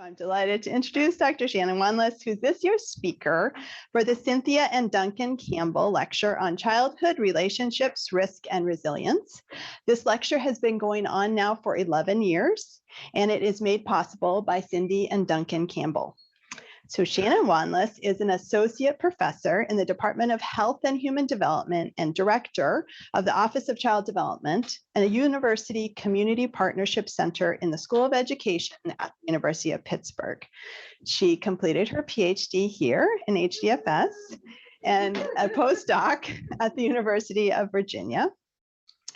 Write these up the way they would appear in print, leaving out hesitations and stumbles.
So I'm delighted to introduce Dr. Shannon Wanless, who's this year's speaker for the Cynthia and Duncan Campbell Lecture on Childhood Relationships, Risk, and Resilience. This lecture has been going on now for 11 years, and it is made possible by Cindy and Duncan Campbell. So Shannon Wanless is an associate professor in the Department of Health and Human Development and director of the Office of Child Development and a University Community Partnership Center in the School of Education at the University of Pittsburgh. She completed her PhD here in HDFS and a postdoc at the University of Virginia.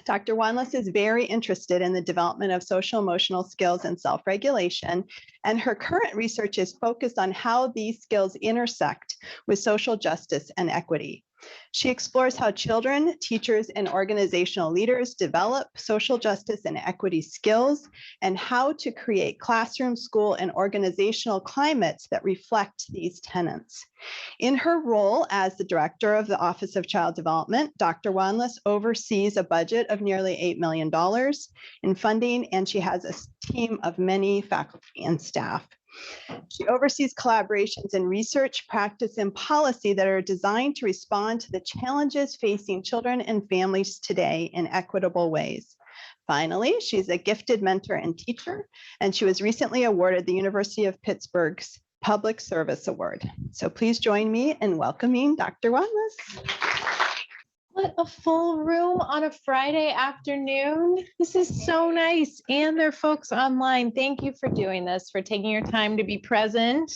Dr. Wanless is very interested in the development of social emotional skills and self-regulation, and her current research is focused on how these skills intersect with social justice and equity. She explores how children, teachers, and organizational leaders develop social justice and equity skills, and how to create classroom, school, and organizational climates that reflect these tenets. In her role as the director of the Office of Child Development, Dr. Wanless oversees a budget of nearly $8 million in funding, and she has a team of many faculty and staff. She oversees collaborations in research, practice, and policy that are designed to respond to the challenges facing children and families today in equitable ways. Finally, she's a gifted mentor and teacher, and she was recently awarded the University of Pittsburgh's Public Service Award. So please join me in welcoming Dr. Wanless. What a full room on a Friday afternoon. This is so nice. And there are folks online. Thank you for doing this, for taking your time to be present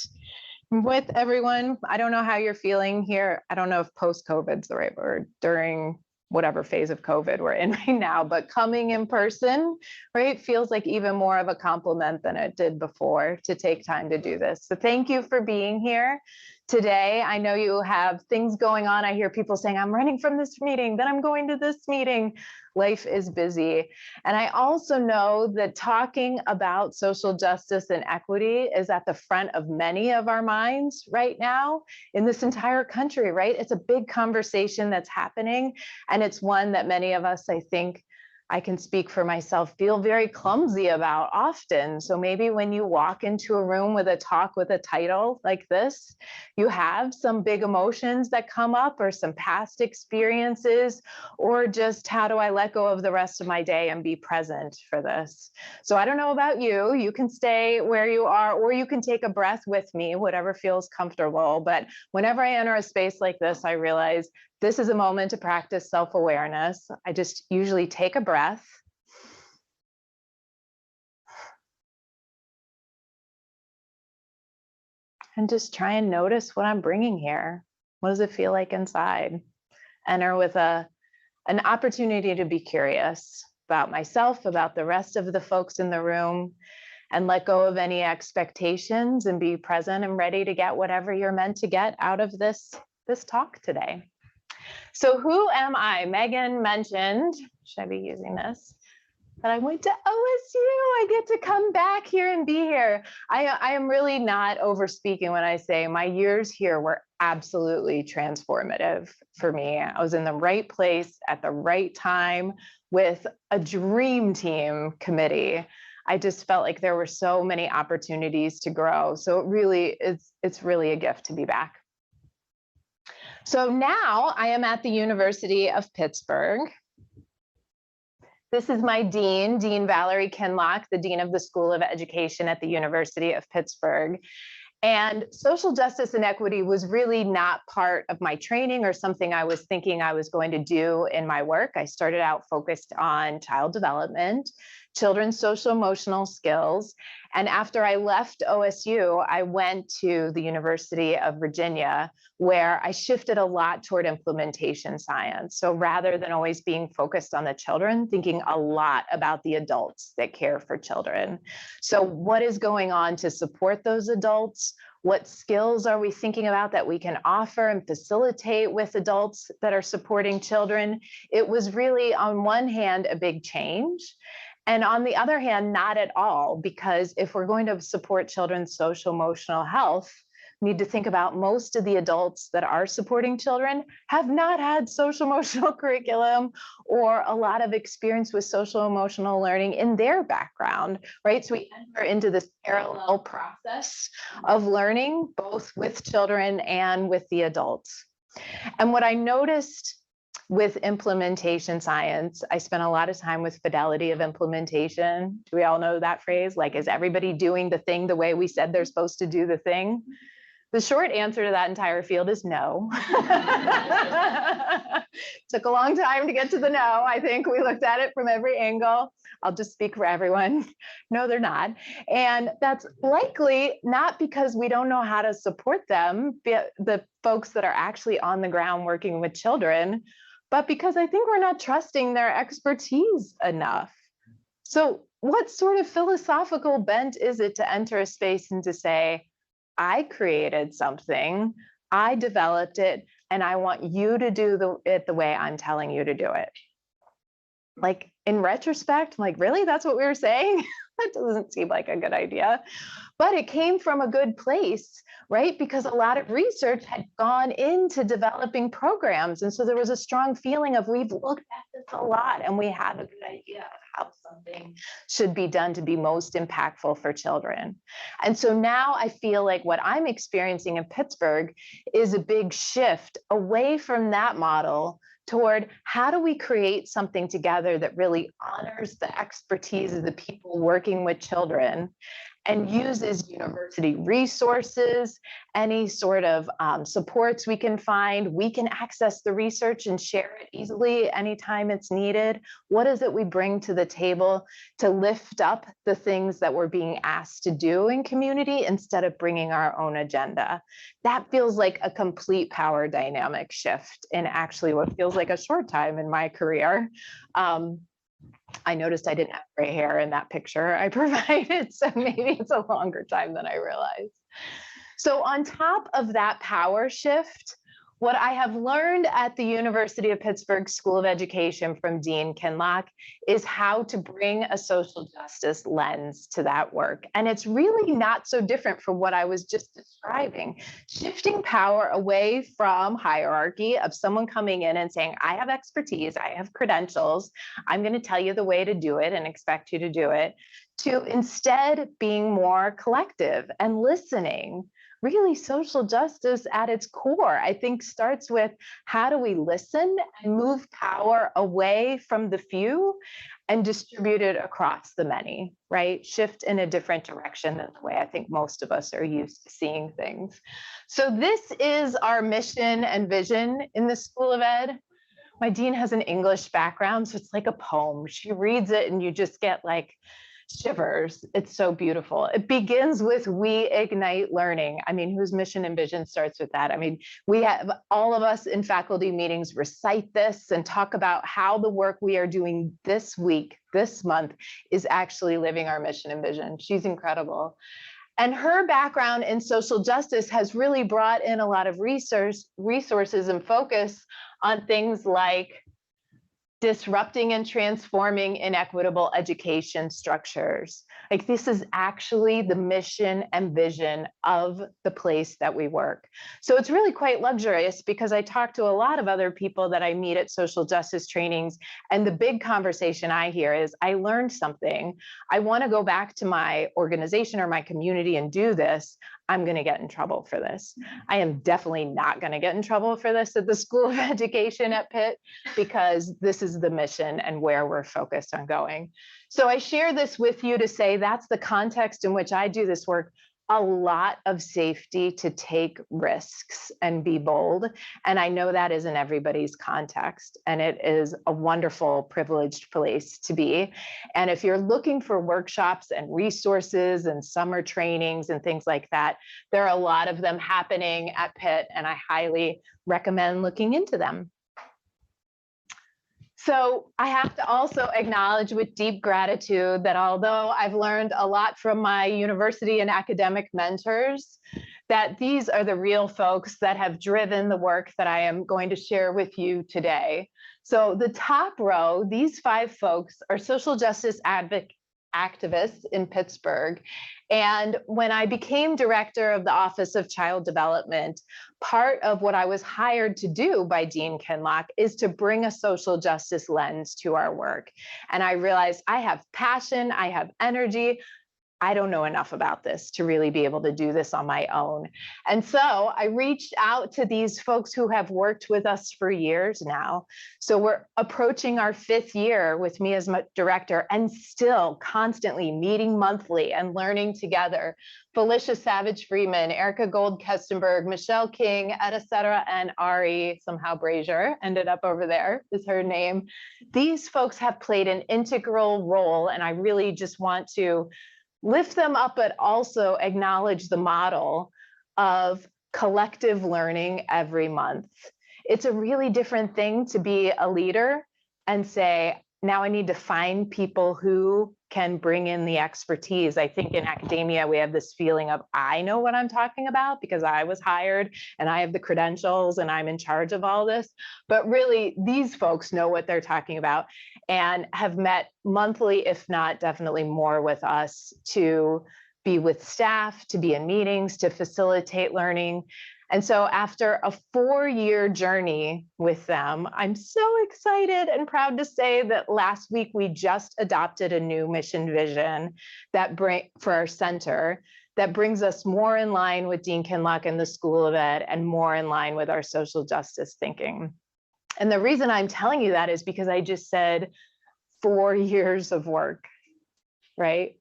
with everyone. I don't know how you're feeling here. I don't know if post-COVID is the right word, during whatever phase of COVID we're in right now, but coming in person, right, feels like even more of a compliment than it did before to take time to do this. So thank you for being here today. I know you have things going on. I hear people saying, I'm running from this meeting, then I'm going to this meeting. Life is busy. And I also know that talking about social justice and equity is at the front of many of our minds right now in this entire country, right? It's a big conversation that's happening. And it's one that many of us, I think, I can speak for myself, feel very clumsy about often. So maybe when you walk into a room with a talk with a title like this, you have some big emotions that come up, or some past experiences, or just how do I let go of the rest of my day and be present for this? So I don't know about you, you can stay where you are, or you can take a breath with me, whatever feels comfortable. But whenever I enter a space like this, I realize this is a moment to practice self-awareness. I just usually take a breath. And just try and notice what I'm bringing here. What does it feel like inside? Enter with an opportunity to be curious about myself, about the rest of the folks in the room, and let go of any expectations and be present and ready to get whatever you're meant to get out of this talk today. So who am I? Megan mentioned, should I be using this? That I went to OSU. I get to come back here and be here. I am really not overspeaking when I say my years here were absolutely transformative for me. I was in the right place at the right time with a dream team committee. I just felt like there were so many opportunities to grow. So it's really a gift to be back. So now I am at the University of Pittsburgh. This is my dean, Dean Valerie Kinlock, the Dean of the School of Education at the University of Pittsburgh. And social justice and equity was really not part of my training or something I was thinking I was going to do in my work. I started out focused on child development, children's social emotional skills. And after I left OSU, I went to the University of Virginia, where I shifted a lot toward implementation science. So rather than always being focused on the children, thinking a lot about the adults that care for children. So what is going on to support those adults? What skills are we thinking about that we can offer and facilitate with adults that are supporting children? It was really, on one hand, a big change. And on the other hand, not at all, because if we're going to support children's social emotional health, We need to think about most of the adults that are supporting children have not had social emotional curriculum or a lot of experience with social emotional learning in their background, right? So we enter into this parallel process of learning, both with children and with the adults. And what I noticed with implementation science, I spent a lot of time with Fidelity of Implementation. Do we all know that phrase? Like, is everybody doing the thing the way we said they're supposed to do the thing? The short answer to that entire field is no. Took a long time to get to the no. I think we looked at it from every angle. I'll just speak for everyone. No, they're not. And that's likely not because we don't know how to support them, the folks that are actually on the ground working with children, but because I think we're not trusting their expertise enough. So what sort of philosophical bent is it to enter a space and to say, I created something, I developed it, and I want you to do it the way I'm telling you to do it? Like, in retrospect, like, really, that's what we were saying? That doesn't seem like a good idea. But it came from a good place, right? Because a lot of research had gone into developing programs. And so there was a strong feeling of, we've looked at this a lot and we have a good idea of how something should be done to be most impactful for children. And so now I feel like what I'm experiencing in Pittsburgh is a big shift away from that model toward how do we create something together that really honors the expertise of the people working with children and uses university resources, any sort of supports we can find. We can access the research and share it easily anytime it's needed. What is it we bring to the table to lift up the things that we're being asked to do in community instead of bringing our own agenda? That feels like a complete power dynamic shift in actually what feels like a short time in my career. I noticed I didn't have gray hair in that picture I provided, so maybe it's a longer time than I realized. So on top of that power shift, what I have learned at the University of Pittsburgh School of Education from Dean Kinloch is how to bring a social justice lens to that work. And it's really not so different from what I was just describing. Shifting power away from hierarchy of someone coming in and saying, I have expertise, I have credentials, I'm going to tell you the way to do it and expect you to do it, to instead being more collective and listening. Really, social justice at its core, I think, starts with how do we listen and move power away from the few and distribute it across the many, right? Shift in a different direction than the way I think most of us are used to seeing things. So this is our mission and vision in the School of Ed. My dean has an English background, so it's like a poem. She reads it and you just get like shivers. It's so beautiful. It begins with we ignite learning. I mean, whose mission and vision starts with that? I mean, we have all of us in faculty meetings recite this and talk about how the work we are doing this week, this month, is actually living our mission and vision. She's incredible. And her background in social justice has really brought in a lot of resources and focus on things like disrupting and transforming inequitable education structures. Like, this is actually the mission and vision of the place that we work. So it's really quite luxurious because I talk to a lot of other people that I meet at social justice trainings, and the big conversation I hear is, I learned something. I want to go back to my organization or my community and do this. I'm going to get in trouble for this. I am definitely not going to get in trouble for this at the School of Education at Pitt, because this is the mission and where we're focused on going. So I share this with you to say that's the context in which I do this work. A lot of safety to take risks and be bold. And I know that isn't everybody's context, and it is a wonderful, privileged place to be. And if you're looking for workshops and resources and summer trainings and things like that, there are a lot of them happening at Pitt, and I highly recommend looking into them. So I have to also acknowledge with deep gratitude that although I've learned a lot from my university and academic mentors, that these are the real folks that have driven the work that I am going to share with you today. So the top row, these 5 folks are social justice activist in Pittsburgh. And when I became director of the Office of Child Development, part of what I was hired to do by Dean Kinloch is to bring a social justice lens to our work. And I realized I have passion, I have energy. I don't know enough about this to really be able to do this on my own. And so I reached out to these folks who have worked with us for years now. So we're approaching our 5th year with me as director and still constantly meeting monthly and learning together. Felicia Savage-Freeman, Erica Gold-Kestenberg, Michelle King, et cetera, and Ari, somehow Brazier, ended up over there, is her name. These folks have played an integral role, and I really just want to lift them up, but also acknowledge the model of collective learning every month. It's a really different thing to be a leader and say, now I need to find people who can bring in the expertise. I think in academia, we have this feeling of, I know what I'm talking about because I was hired and I have the credentials and I'm in charge of all this. But really, these folks know what they're talking about and have met monthly, if not definitely more with us, to be with staff, to be in meetings, to facilitate learning. And so after a 4-year journey with them, I'm so excited and proud to say that last week we just adopted a new mission vision for our center that brings us more in line with Dean Kinloch and the School of Ed and more in line with our social justice thinking. And the reason I'm telling you that is because I just said 4 years of work, right?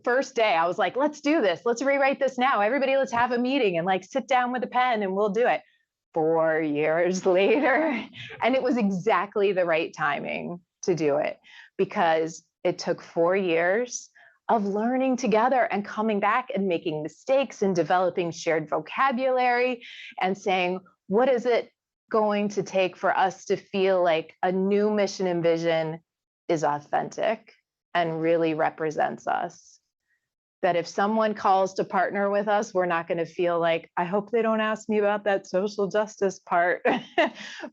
First day, I was like, let's do this. Let's rewrite this now. Everybody, let's have a meeting and like sit down with a pen and we'll do it. 4 years later, and it was exactly the right timing to do it because it took 4 years of learning together and coming back and making mistakes and developing shared vocabulary and saying, what is it going to take for us to feel like a new mission and vision is authentic and really represents us? That if someone calls to partner with us, we're not going to feel like, I hope they don't ask me about that social justice part,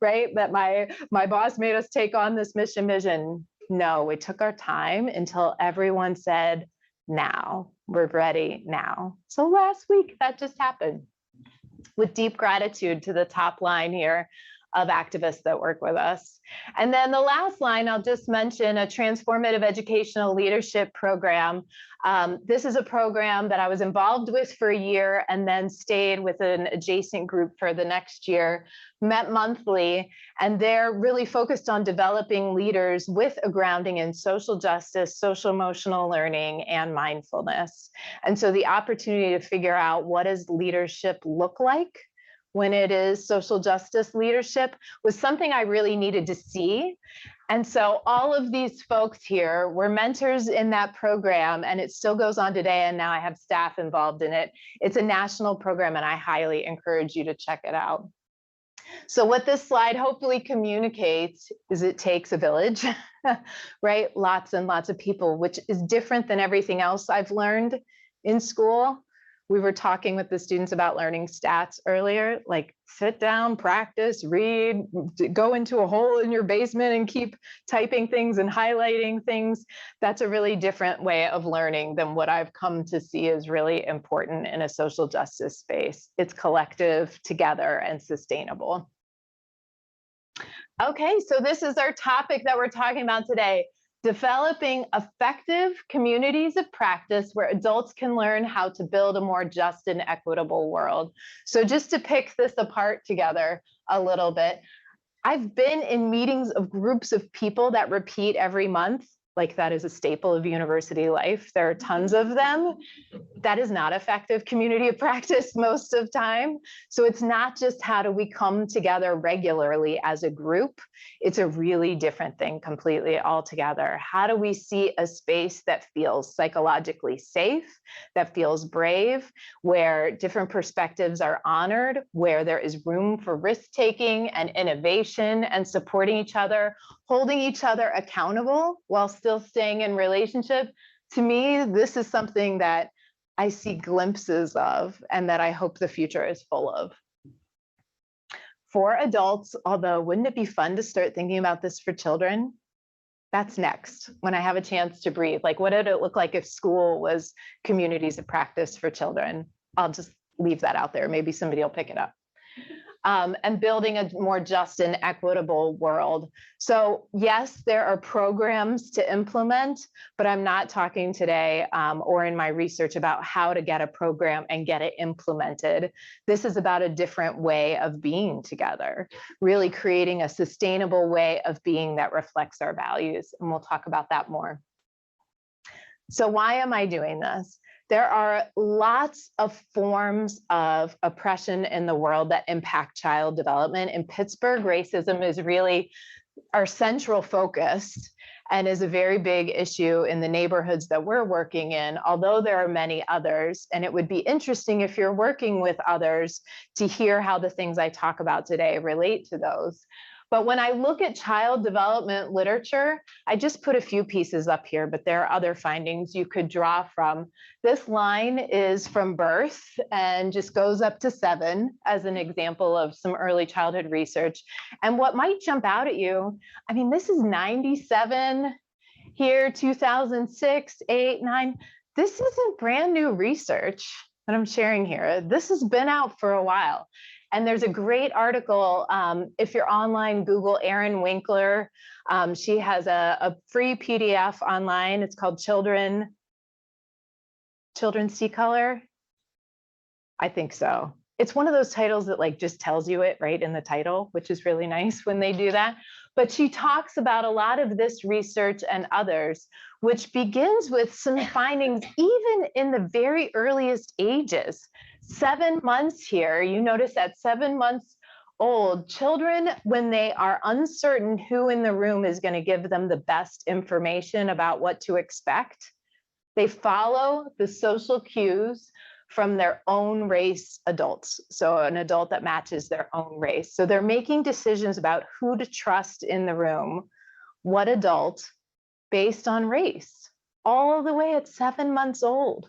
right? That my boss made us take on this mission vision. No, we took our time until everyone said, now, we're ready now. So last week, that just happened with deep gratitude to the top line here of activists that work with us. And then the last line, I'll just mention a transformative educational leadership program. This is a program that I was involved with for a year and then stayed with an adjacent group for the next year, met monthly, and they're really focused on developing leaders with a grounding in social justice, social emotional learning, and mindfulness. And so the opportunity to figure out what does leadership look like when it is social justice leadership was something I really needed to see. And so all of these folks here were mentors in that program, and it still goes on today, and now I have staff involved in it. It's a national program, and I highly encourage you to check it out. So what this slide hopefully communicates is it takes a village, right? Lots and lots of people, which is different than everything else I've learned in school. We were talking with the students about learning stats earlier, like sit down, practice, read, go into a hole in your basement and keep typing things and highlighting things. That's a really different way of learning than what I've come to see is really important in a social justice space. It's collective, together, and sustainable. Okay, so this is our topic that we're talking about today. Developing effective communities of practice where adults can learn how to build a more just and equitable world. So just to pick this apart together a little bit, I've been in meetings of groups of people that repeat every month, like that is a staple of university life. There are tons of them. That is not effective community of practice most of the time. So it's not just how do we come together regularly as a group. It's a really different thing completely altogether. How do we see a space that feels psychologically safe, that feels brave, where different perspectives are honored, where there is room for risk-taking and innovation and supporting each other, holding each other accountable while still staying in relationship? To me, this is something that I see glimpses of and that I hope the future is full of. For adults, although wouldn't it be fun to start thinking about this for children? That's next when I have a chance to breathe. Like, what did it look like if school was communities of practice for children? I'll just leave that out there. Maybe somebody will pick it up. And building a more just and equitable world. So yes, there are programs to implement, but I'm not talking today or in my research about how to get a program and get it implemented. This is about a different way of being together, really creating a sustainable way of being that reflects our values. And we'll talk about that more. So why am I doing this? There are lots of forms of oppression in the world that impact child development. In Pittsburgh, racism is really our central focus and is a very big issue in the neighborhoods that we're working in, although there are many others. And it would be interesting if you're working with others to hear how the things I talk about today relate to those. But when I look at child development literature, I just put a few pieces up here, but there are other findings you could draw from. This line is from birth and just goes up to 7 as an example of some early childhood research. And what might jump out at you, I mean, this is 97 here, 2006, 8, 9. This isn't brand new research that I'm sharing here. This has been out for a while. And there's a great article, if you're online, Google Erin Winkler. She has a free PDF online. It's called Children See Color? I think so. It's one of those titles that like just tells you it right in the title, which is really nice when they do that. But she talks about a lot of this research and others, which begins with some findings even in the very earliest ages. 7 months here, you notice at 7 months old, children, when they are uncertain who in the room is going to give them the best information about what to expect, they follow the social cues from their own race adults. So an adult that matches their own race. So they're making decisions about who to trust in the room, what adult, based on race, all the way at 7 months old,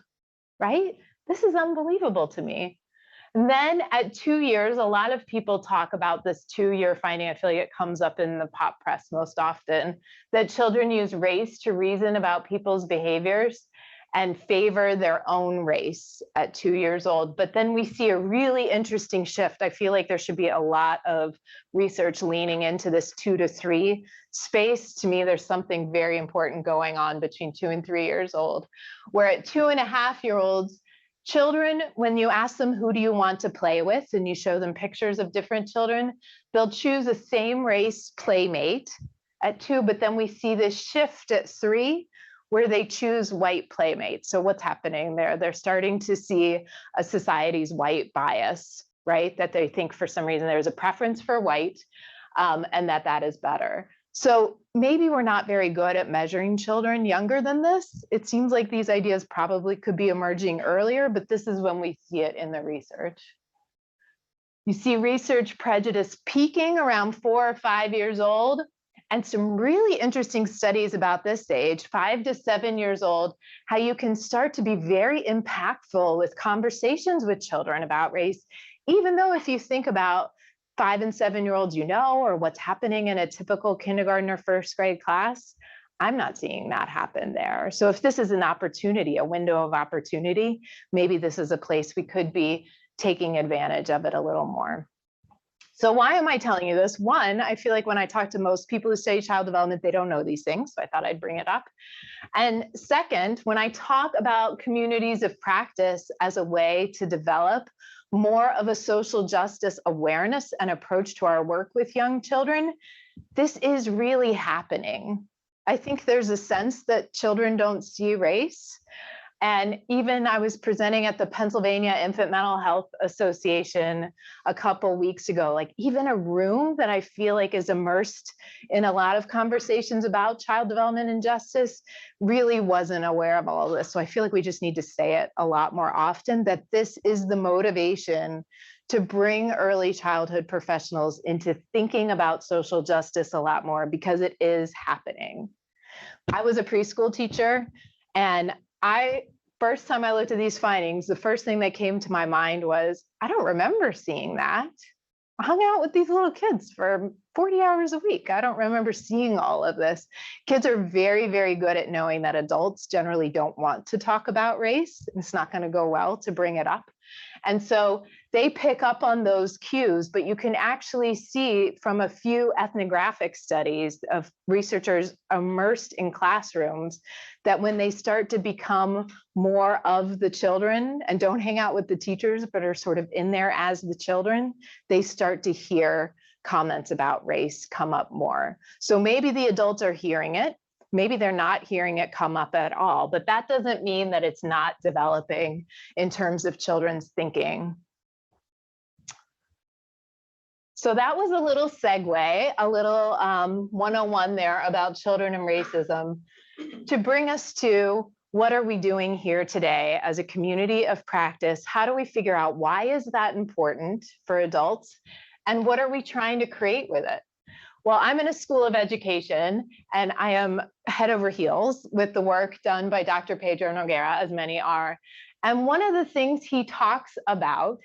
right? This is unbelievable to me. And then at 2 years, a lot of people talk about this 2-year finding. I feel like it comes up in the pop press most often, that children use race to reason about people's behaviors and favor their own race at 2 years old. But then we see a really interesting shift. I feel like there should be a lot of research leaning into this 2 to 3 space. To me, there's something very important going on between 2 and 3 years old, where at 2.5-year-olds, children, when you ask them, who do you want to play with, and you show them pictures of different children, they'll choose a same race playmate at 2, but then we see this shift at 3, where they choose white playmates. So what's happening there? They're starting to see a society's white bias, right? That they think for some reason there's a preference for white and that is better. So maybe we're not very good at measuring children younger than this. It seems like these ideas probably could be emerging earlier, but this is when we see it in the research. You see research prejudice peaking around 4 or 5 years old, and some really interesting studies about this age, 5 to 7 years old, how you can start to be very impactful with conversations with children about race, even though if you think about 5 and 7-year-olds, or what's happening in a typical kindergarten or first grade class, I'm not seeing that happen there. So if this is an opportunity, a window of opportunity, maybe this is a place we could be taking advantage of it a little more. So why am I telling you this? One, I feel like when I talk to most people who study child development, they don't know these things, so I thought I'd bring it up. And second, when I talk about communities of practice as a way to develop more of a social justice awareness and approach to our work with young children, this is really happening. I think there's a sense that children don't see race. And even I was presenting at the Pennsylvania Infant Mental Health Association a couple weeks ago, like even a room that I feel like is immersed in a lot of conversations about child development and justice really wasn't aware of all of this. So I feel like we just need to say it a lot more often, that this is the motivation to bring early childhood professionals into thinking about social justice a lot more, because it is happening. I was a preschool teacher, and first time I looked at these findings, the first thing that came to my mind was, I don't remember seeing that. I hung out with these little kids for 40 hours a week. I don't remember seeing all of this. Kids are very, very good at knowing that adults generally don't want to talk about race. It's not going to go well to bring it up. And so they pick up on those cues, but you can actually see from a few ethnographic studies of researchers immersed in classrooms that when they start to become more of the children and don't hang out with the teachers, but are sort of in there as the children, they start to hear comments about race come up more. So maybe the adults are hearing it, maybe they're not hearing it come up at all, but that doesn't mean that it's not developing in terms of children's thinking. So that was a little segue, a little 101 there about children and racism to bring us to what are we doing here today as a community of practice? How do we figure out why is that important for adults? And what are we trying to create with it? Well, I'm in a school of education, and I am head over heels with the work done by Dr. Pedro Noguera, as many are. And one of the things he talks about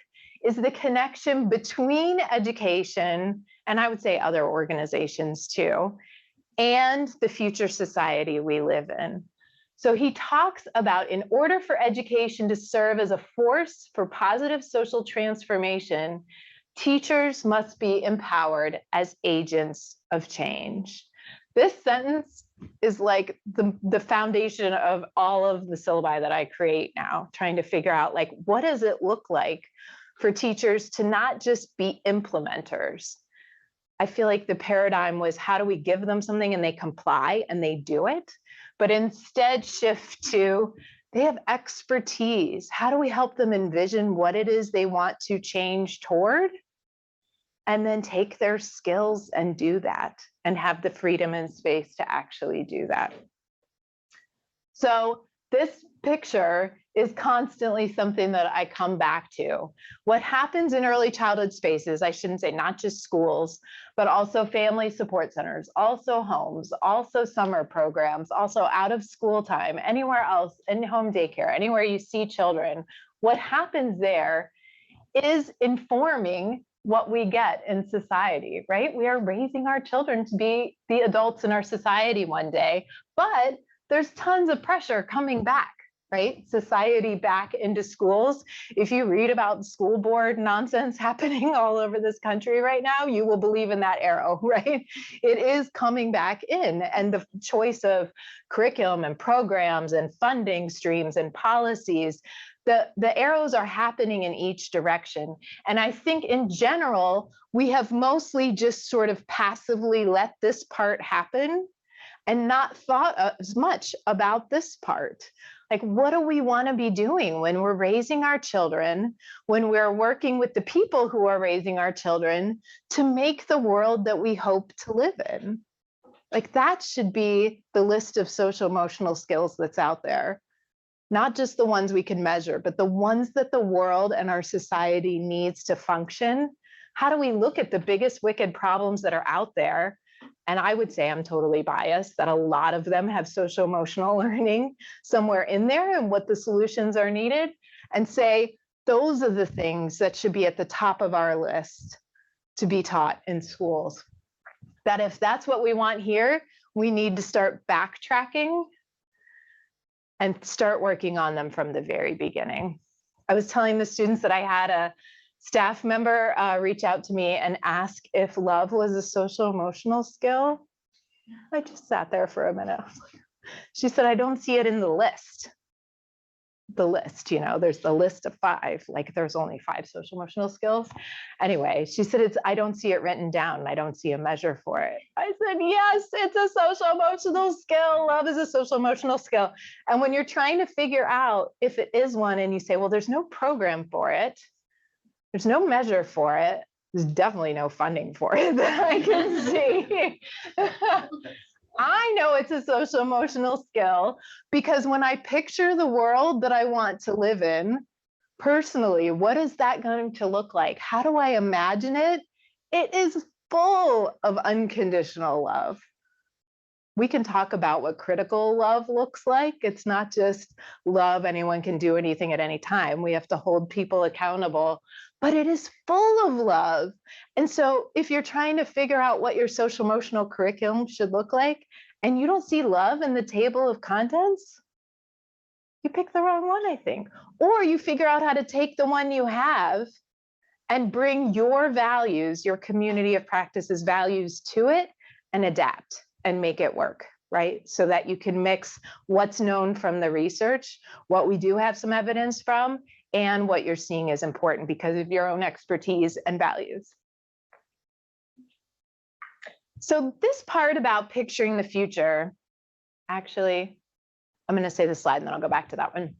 is the connection between education, and I would say other organizations too, and the future society we live in. So he talks about, in order for education to serve as a force for positive social transformation, teachers must be empowered as agents of change. This sentence is like the foundation of all of the syllabi that I create now, trying to figure out, like, what does it look like for teachers to not just be implementers? I feel like the paradigm was, how do we give them something and they comply and they do it? But instead shift to, they have expertise. How do we help them envision what it is they want to change toward? And then take their skills and do that, and have the freedom and space to actually do that. So this picture is constantly something that I come back to. What happens in early childhood spaces, I shouldn't say not just schools, but also family support centers, also homes, also summer programs, also out of school time, anywhere else, in home daycare, anywhere you see children, what happens there is informing what we get in society, right? We are raising our children to be the adults in our society one day, but there's tons of pressure coming back, right? Society back into schools. If you read about school board nonsense happening all over this country right now, you will believe in that arrow, right? It is coming back in, and the choice of curriculum and programs and funding streams and policies, the arrows are happening in each direction. And I think in general, we have mostly just sort of passively let this part happen and not thought as much about this part. Like, what do we want to be doing when we're raising our children, when we're working with the people who are raising our children to make the world that we hope to live in? Like, that should be the list of social emotional skills that's out there. Not just the ones we can measure, but the ones that the world and our society needs to function. How do we look at the biggest wicked problems that are out there? And I would say, I'm totally biased, that a lot of them have social emotional learning somewhere in there and what the solutions are needed, and say, those are the things that should be at the top of our list to be taught in schools. That if that's what we want here, we need to start backtracking and start working on them from the very beginning. I was telling the students that I had a staff member reach out to me and ask if love was a social emotional skill. I just sat there for a minute. She said, I don't see it in the list. The list, you know, there's the list of 5, like there's only 5 social emotional skills. Anyway, she said, I don't see it written down. I don't see a measure for it. I said, yes, it's a social emotional skill. Love is a social emotional skill. And when you're trying to figure out if it is one, and you say, well, there's no program for it, there's no measure for it, there's definitely no funding for it that I can see. I know it's a social emotional skill because when I picture the world that I want to live in, personally, what is that going to look like? How do I imagine it? It is full of unconditional love. we can talk about what critical love looks like. It's not just love, anyone can do anything at any time. We have to hold people accountable, but it is full of love. And so if you're trying to figure out what your social emotional curriculum should look like, and you don't see love in the table of contents, you pick the wrong one, I think. Or you figure out how to take the one you have and bring your values, your community of practices values to it and adapt and make it work, right? So that you can mix what's known from the research, what we do have some evidence from, and what you're seeing is important because of your own expertise and values. So this part about picturing the future, actually, I'm going to say the slide and then I'll go back to that one.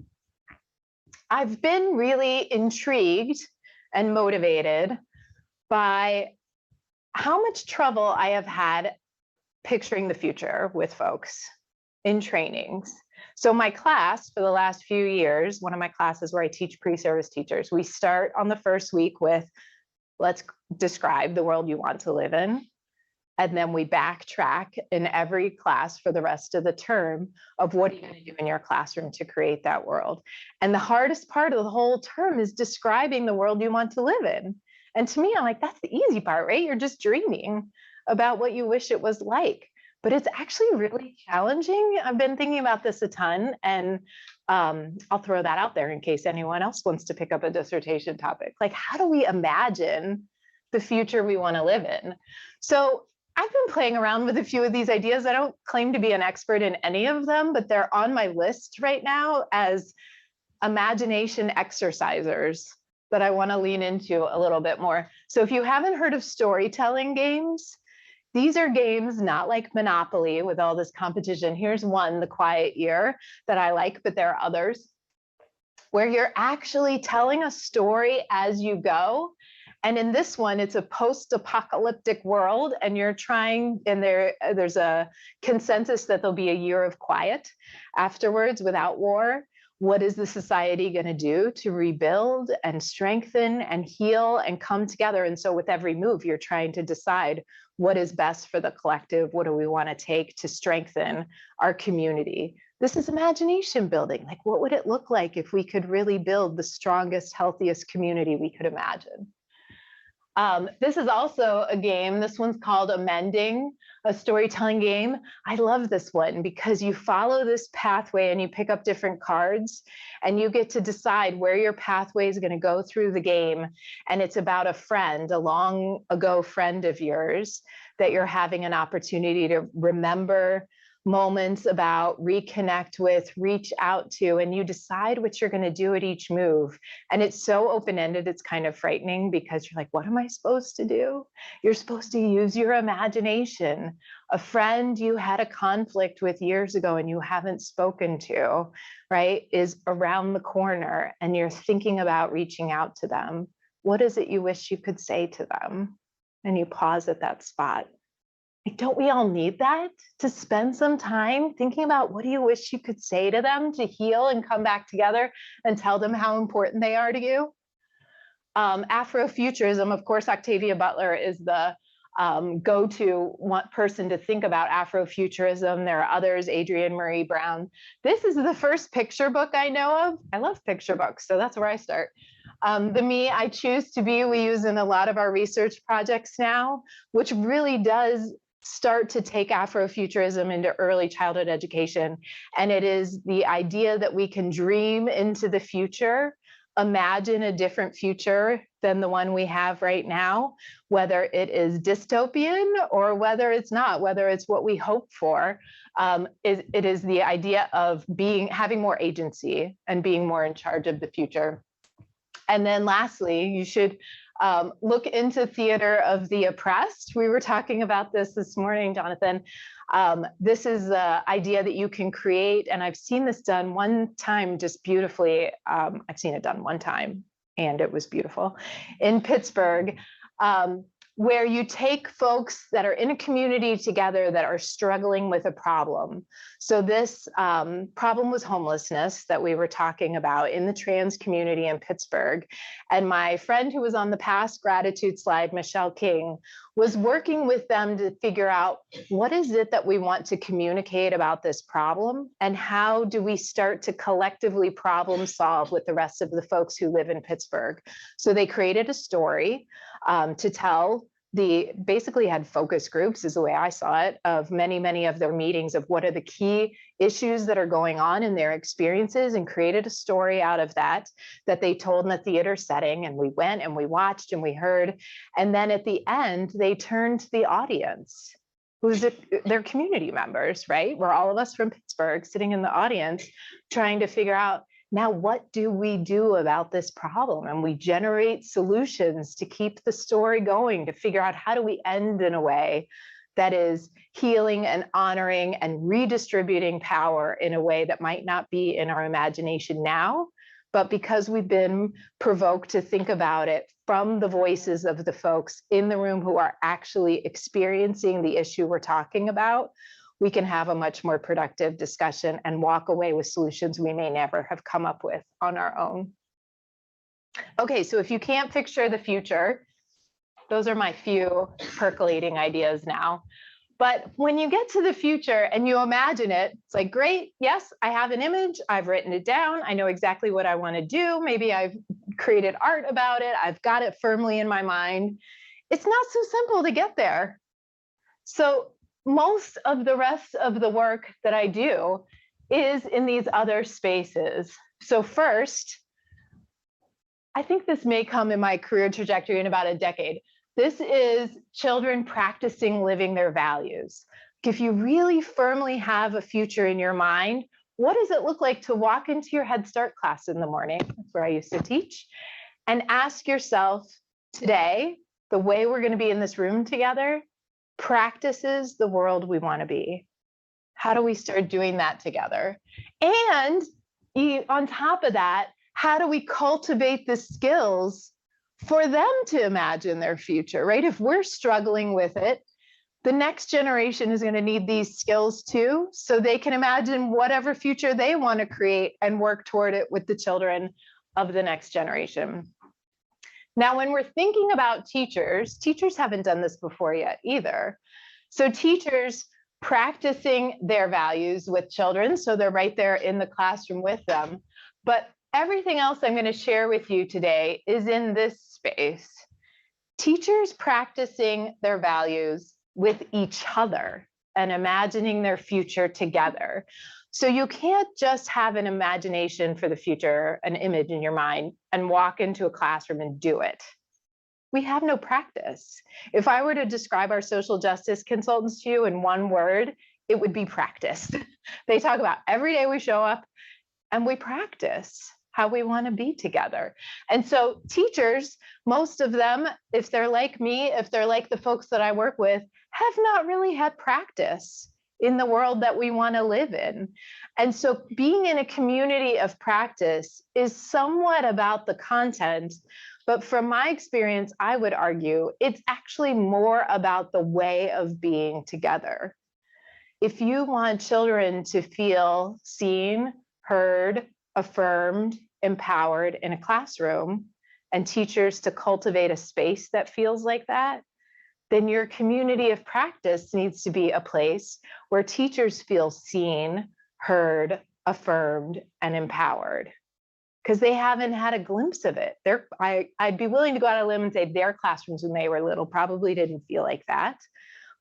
I've been really intrigued and motivated by how much trouble I have had picturing the future with folks in trainings. So my class for the last few years, one of my classes where I teach pre-service teachers, we start on the first week with, let's describe the world you want to live in. And then we backtrack in every class for the rest of the term of what are you going to do in your classroom to create that world. And the hardest part of the whole term is describing the world you want to live in. And to me, I'm like, that's the easy part, right? You're just dreaming about what you wish it was like. But it's actually really challenging. I've been thinking about this a ton, and I'll throw that out there in case anyone else wants to pick up a dissertation topic. Like, how do we imagine the future we want to live in? So I've been playing around with a few of these ideas. I don't claim to be an expert in any of them, but they're on my list right now as imagination exercisers that I want to lean into a little bit more. So if you haven't heard of storytelling games, these are games not like Monopoly with all this competition. Here's one, The Quiet Year, that I like, but there are others, where you're actually telling a story as you go. And in this one, it's a post-apocalyptic world, and you're trying, and there's a consensus that there'll be a year of quiet afterwards without war. What is the society going to do to rebuild and strengthen and heal and come together? And so with every move, you're trying to decide what is best for the collective. What do we want to take to strengthen our community? This is imagination building. Like, what would it look like if we could really build the strongest, healthiest community we could imagine? This is also a game. This one's called Amending, a storytelling game. I love this one because you follow this pathway and you pick up different cards and you get to decide where your pathway is going to go through the game. And it's about a friend, a long ago friend of yours that you're having an opportunity to remember moments about, reconnect with, reach out to, and you decide what you're going to do at each move. And it's so open-ended, it's kind of frightening because you're like, what am I supposed to do? You're supposed to use your imagination. A friend you had a conflict with years ago and you haven't spoken to, right, is around the corner and you're thinking about reaching out to them. What is it you wish you could say to them? And you pause at that spot. Don't we all need that to spend some time thinking about what do you wish you could say to them to heal and come back together and tell them how important they are to you? Afrofuturism, of course, Octavia Butler is the go-to person to think about Afrofuturism. There are others, Adrienne Marie Brown. This is the first picture book I know of. I love picture books, so that's where I start. The Me I Choose to Be, we use in a lot of our research projects now, which really does start to take Afrofuturism into early childhood education. And it is the idea that we can dream into the future, imagine a different future than the one we have right now, whether it is dystopian or whether it's not, whether it's what we hope for. It is the idea of having more agency and being more in charge of the future. And then lastly, you should look into theater of the oppressed. We were talking about this morning, Jonathan. This is the idea that you can create, and I've seen this done one time just beautifully. I've seen it done one time, and it was beautiful, in Pittsburgh, where you take folks that are in a community together that are struggling with a problem. So this problem was homelessness that we were talking about in the trans community in Pittsburgh. And my friend who was on the past gratitude slide, Michelle King, was working with them to figure out what is it that we want to communicate about this problem, and how do we start to collectively problem solve with the rest of the folks who live in Pittsburgh. So they created a story to tell. Basically had focus groups, is the way I saw it, of many of their meetings of what are the key issues that are going on in their experiences, and created a story out of that they told in a theater setting. And we went and we watched and we heard. And then at the end, they turned to the audience, who's their community members, right? We're all of us from Pittsburgh sitting in the audience trying to figure out, now, what do we do about this problem? And we generate solutions to keep the story going, to figure out how do we end in a way that is healing and honoring and redistributing power in a way that might not be in our imagination now, but because we've been provoked to think about it from the voices of the folks in the room who are actually experiencing the issue we're talking about, we can have a much more productive discussion and walk away with solutions we may never have come up with on our own. Okay, so if you can't picture the future, those are my few percolating ideas now. But when you get to the future and you imagine it, it's like, great, yes, I have an image, I've written it down, I know exactly what I want to do, maybe I've created art about it, I've got it firmly in my mind. It's not so simple to get there. So most of the rest of the work that I do is in these other spaces. So first, I think this may come in my career trajectory in about a decade. This is children practicing living their values. If you really firmly have a future in your mind, what does it look like to walk into your Head Start class in the morning? That's where I used to teach. And ask yourself, today, the way we're going to be in this room together practices the world we want to be. How do we start doing that together? And on top of that, how do we cultivate the skills for them to imagine their future, right? If we're struggling with it, the next generation is going to need these skills too, so they can imagine whatever future they want to create and work toward it with the children of the next generation. Now, when we're thinking about teachers haven't done this before yet either. So teachers practicing their values with children, so they're right there in the classroom with them. But everything else I'm going to share with you today is in this space. Teachers practicing their values with each other and imagining their future together. So you can't just have an imagination for the future, an image in your mind, and walk into a classroom and do it. We have no practice. If I were to describe our social justice consultants to you in one word, it would be practice. They talk about every day we show up and we practice how we want to be together. And so teachers, most of them, if they're like me, if they're like the folks that I work with, have not really had practice in the world that we want to live in. And so being in a community of practice is somewhat about the content, but from my experience, I would argue it's actually more about the way of being together. If you want children to feel seen, heard, affirmed, empowered in a classroom, and teachers to cultivate a space that feels like that, then your community of practice needs to be a place where teachers feel seen, heard, affirmed, and empowered, because they haven't had a glimpse of it. I'd be willing to go out on a limb and say their classrooms when they were little probably didn't feel like that.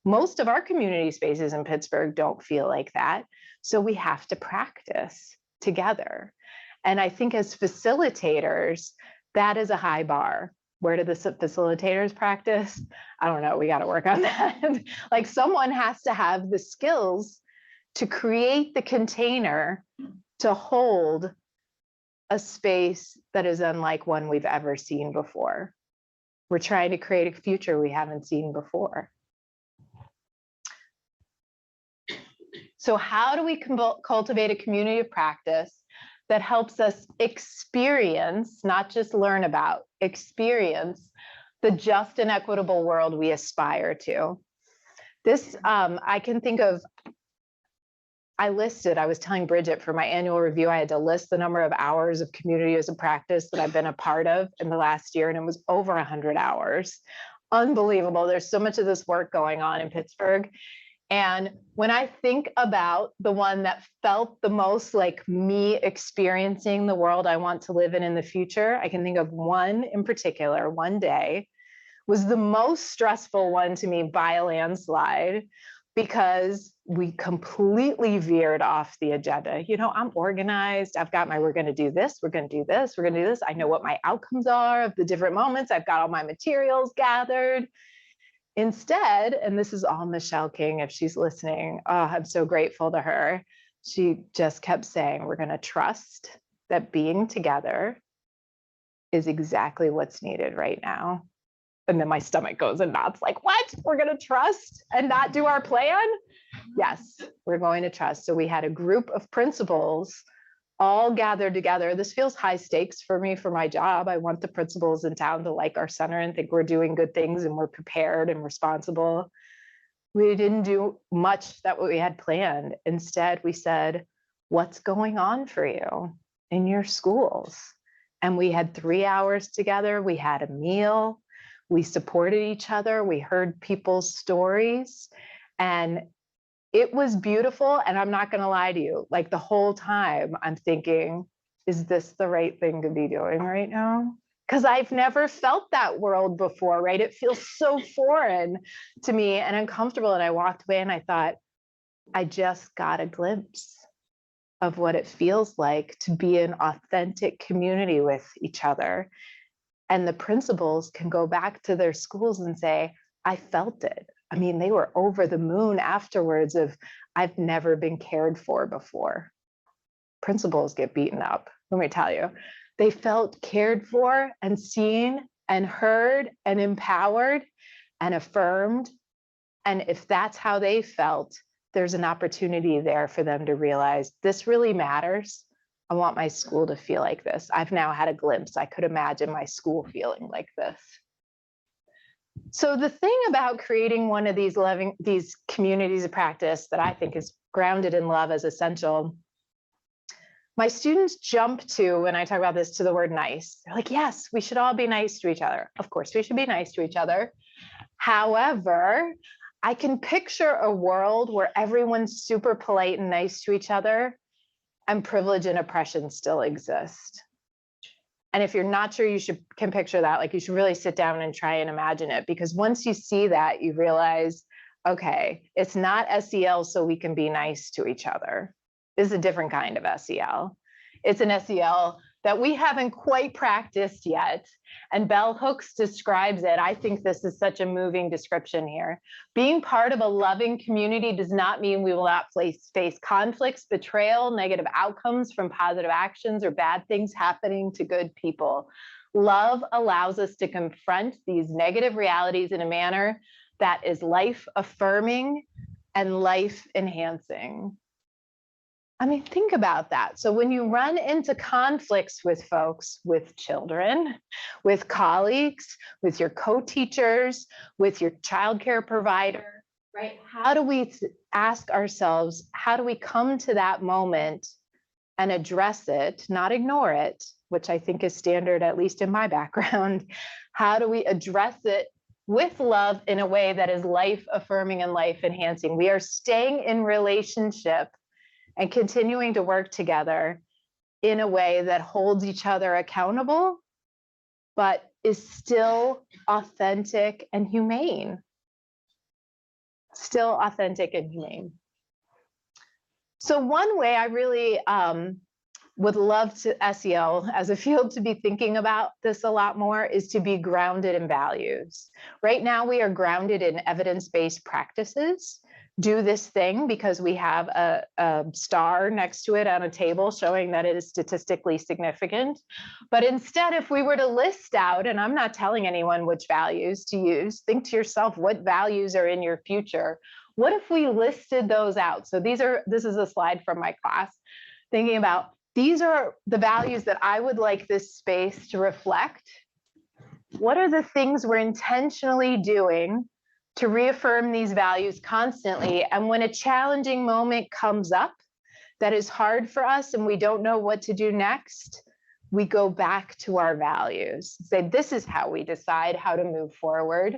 Most of our community spaces in Pittsburgh don't feel like that. So we have to practice together. And I think as facilitators, that is a high bar. Where do the facilitators practice? I don't know, we got to work on that. Like someone has to have the skills to create the container to hold a space that is unlike one we've ever seen before. We're trying to create a future we haven't seen before. So how do we cultivate a community of practice that helps us experience, not just learn about, experience the just and equitable world we aspire to? This, I can think of, I was telling Bridget for my annual review, I had to list the number of hours of community as a practice that I've been a part of in the last year, and it was over 100 hours. unbelievable. There's so much of this work going on in Pittsburgh. And when I think about the one that felt the most like me experiencing the world I want to live in the future, I can think of one in particular. One day was the most stressful one to me by a landslide, because we completely veered off the agenda. You know, I'm organized. I've got we're going to do this. We're going to do this. We're going to do this. I know what my outcomes are of the different moments. I've got all my materials gathered. Instead, and this is all Michelle King, if she's listening, oh, I'm so grateful to her. She just kept saying, we're going to trust that being together is exactly what's needed right now. And then my stomach goes in knots, like, what? We're going to trust and not do our plan? Yes, we're going to trust. So we had a group of principals all gathered together. This feels high stakes for me for my job. I want the principals in town to like our center and think we're doing good things and we're prepared and responsible. We didn't do much that we had planned. Instead, we said, what's going on for you in your schools? And we had 3 hours together. We had a meal. We supported each other. We heard people's stories. And it was beautiful. And I'm not going to lie to you, like the whole time I'm thinking, is this the right thing to be doing right now? Because I've never felt that world before, right? It feels so foreign to me and uncomfortable. And I walked away and I thought, I just got a glimpse of what it feels like to be in authentic community with each other. And the principals can go back to their schools and say, I felt it. I mean, they were over the moon afterwards of, I've never been cared for before. Principals get beaten up, let me tell you. They felt cared for and seen and heard and empowered and affirmed. And if that's how they felt, there's an opportunity there for them to realize this really matters. I want my school to feel like this. I've now had a glimpse. I could imagine my school feeling like this. So the thing about creating one of these communities of practice that I think is grounded in love as essential, my students jump to, when I talk about this, to the word nice. They're like, yes, we should all be nice to each other. Of course, we should be nice to each other. However, I can picture a world where everyone's super polite and nice to each other, and privilege and oppression still exist. And if you're not sure you can picture that, like you should really sit down and try and imagine it, because once you see that, you realize, okay, it's not SEL so we can be nice to each other. It's a different kind of SEL. It's an SEL that we haven't quite practiced yet. And Bell Hooks describes it. I think this is such a moving description here. Being part of a loving community does not mean we will not face conflicts, betrayal, negative outcomes from positive actions, or bad things happening to good people. Love allows us to confront these negative realities in a manner that is life-affirming and life-enhancing. I mean, think about that. So when you run into conflicts with folks, with children, with colleagues, with your co-teachers, with your childcare provider, right? How do we ask ourselves, how do we come to that moment and address it, not ignore it, which I think is standard, at least in my background? How do we address it with love in a way that is life-affirming and life-enhancing? We are staying in relationship and continuing to work together in a way that holds each other accountable, but is still authentic and humane. Still authentic and humane. So one way I really would love to SEL as a field to be thinking about this a lot more is to be grounded in values. Right now we are grounded in evidence-based practices. Do this thing because we have a star next to it on a table showing that it is statistically significant. But instead, if we were to list out, and I'm not telling anyone which values to use, think to yourself, what values are in your future? What if we listed those out? So this is a slide from my class, thinking about, these are the values that I would like this space to reflect. What are the things we're intentionally doing to reaffirm these values constantly? And when a challenging moment comes up that is hard for us and we don't know what to do next, we go back to our values, say, this is how we decide how to move forward.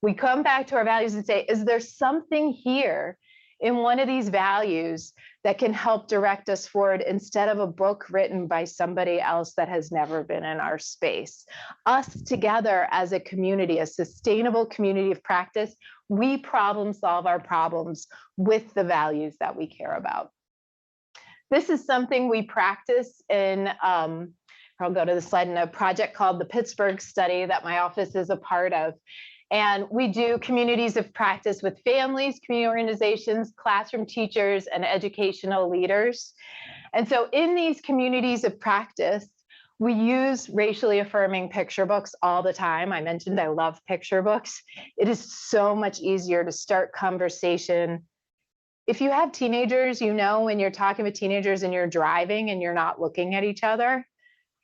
We come back to our values and say, is there something here in one of these values that can help direct us forward instead of a book written by somebody else that has never been in our space? Us together as a community, a sustainable community of practice, we problem solve our problems with the values that we care about. This is something we practice in, I'll go to the slide, in a project called the Pittsburgh study that my office is a part of. And we do communities of practice with families, community organizations, classroom teachers, and educational leaders. And so in these communities of practice, we use racially affirming picture books all the time. I mentioned I love picture books. It is so much easier to start conversation. If you have teenagers, you know, when you're talking with teenagers and you're driving and you're not looking at each other,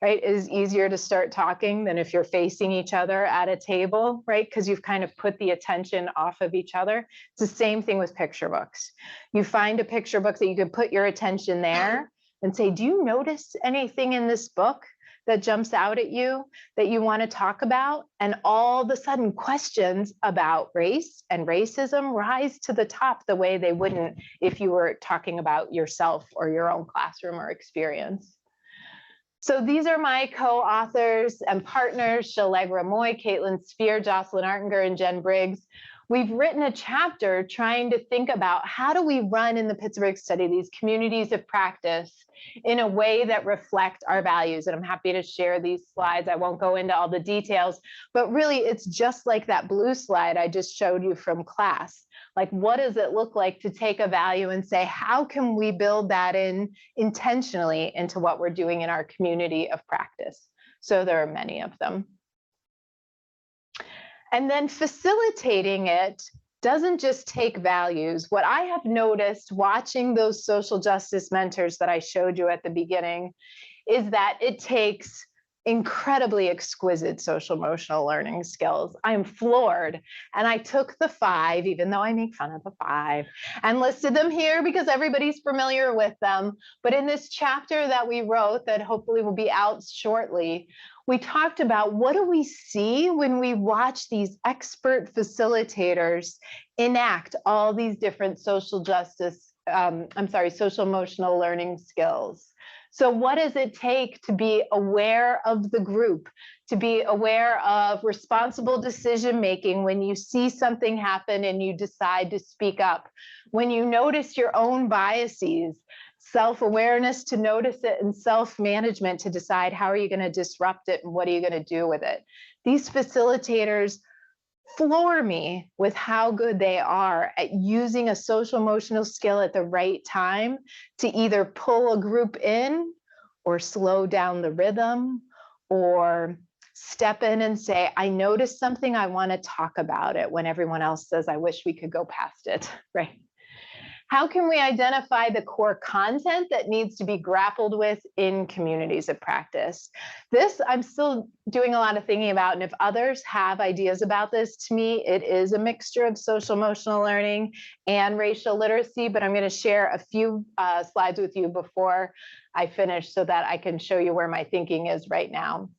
right, it is easier to start talking than if you're facing each other at a table, right? Because you've kind of put the attention off of each other. It's the same thing with picture books. You find a picture book that you can put your attention there and say, do you notice anything in this book that jumps out at you that you want to talk about? And all of a sudden questions about race and racism rise to the top the way they wouldn't if you were talking about yourself or your own classroom or experience. So these are my co-authors and partners, Shalegra Moy, Caitlin Spear, Jocelyn Artinger, and Jen Briggs. We've written a chapter trying to think about how do we run in the Pittsburgh study these communities of practice in a way that reflect our values. And I'm happy to share these slides. I won't go into all the details, but really it's just like that blue slide I just showed you from class. Like, what does it look like to take a value and say, how can we build that in intentionally into what we're doing in our community of practice? So there are many of them. And then facilitating it doesn't just take values. What I have noticed watching those social justice mentors that I showed you at the beginning is that it takes incredibly exquisite social emotional learning skills. I'm floored. And I took the 5, even though I make fun of the 5, and listed them here because everybody's familiar with them. But in this chapter that we wrote that hopefully will be out shortly, we talked about what do we see when we watch these expert facilitators enact all these different social justice, social emotional learning skills. So what does it take to be aware of the group, to be aware of responsible decision-making when you see something happen and you decide to speak up, when you notice your own biases, self-awareness to notice it, and self-management to decide how are you going to disrupt it and what are you going to do with it. These facilitators floor me with how good they are at using a social emotional skill at the right time to either pull a group in or slow down the rhythm or step in and say, I noticed something, I want to talk about it, when everyone else says, I wish we could go past it, right? How can we identify the core content that needs to be grappled with in communities of practice? This I'm still doing a lot of thinking about, and if others have ideas about this, to me, it is a mixture of social emotional learning and racial literacy, but I'm going to share a few slides with you before I finish so that I can show you where my thinking is right now.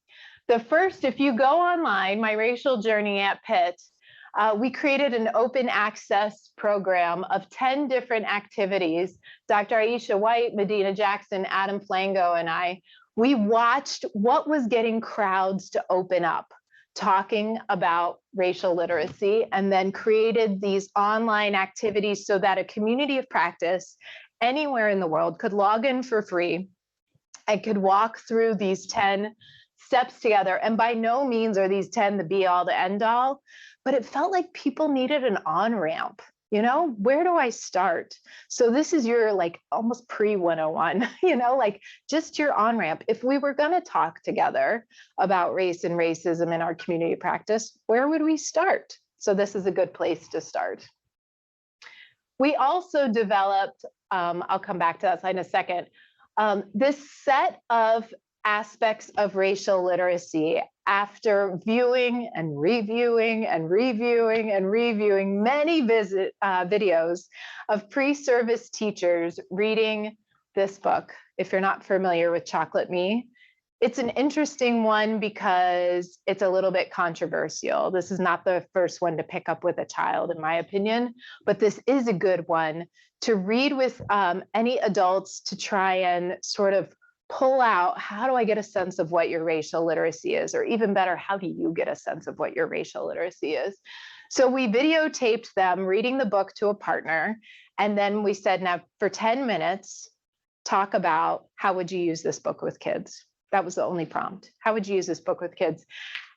The first, if you go online, My Racial Journey at Pitt, we created an open access program of 10 different activities. Dr. Aisha White, Medina Jackson, Adam Flango, and we watched what was getting crowds to open up, talking about racial literacy, and then created these online activities so that a community of practice anywhere in the world could log in for free and could walk through these 10 steps together. And by no means are these 10 the be all, the end all, but it felt like people needed an on-ramp. You know, where do I start? So this is your like almost pre-101, you know, like just your on-ramp. If we were going to talk together about race and racism in our community practice, where would we start? So this is a good place to start. We also developed, I'll come back to that slide in a second, this set of aspects of racial literacy after viewing and reviewing and reviewing and reviewing many videos of pre-service teachers reading this book. If you're not familiar with Chocolate Me, It's an interesting one because it's a little bit controversial. This is not the first one to pick up with a child, in my opinion, but this is a good one to read with any adults to try and sort of pull out, how do I get a sense of what your racial literacy is? Or even better, how do you get a sense of what your racial literacy is? So we videotaped them reading the book to a partner. And then we said, now for 10 minutes, talk about how would you use this book with kids? That was the only prompt. How would you use this book with kids?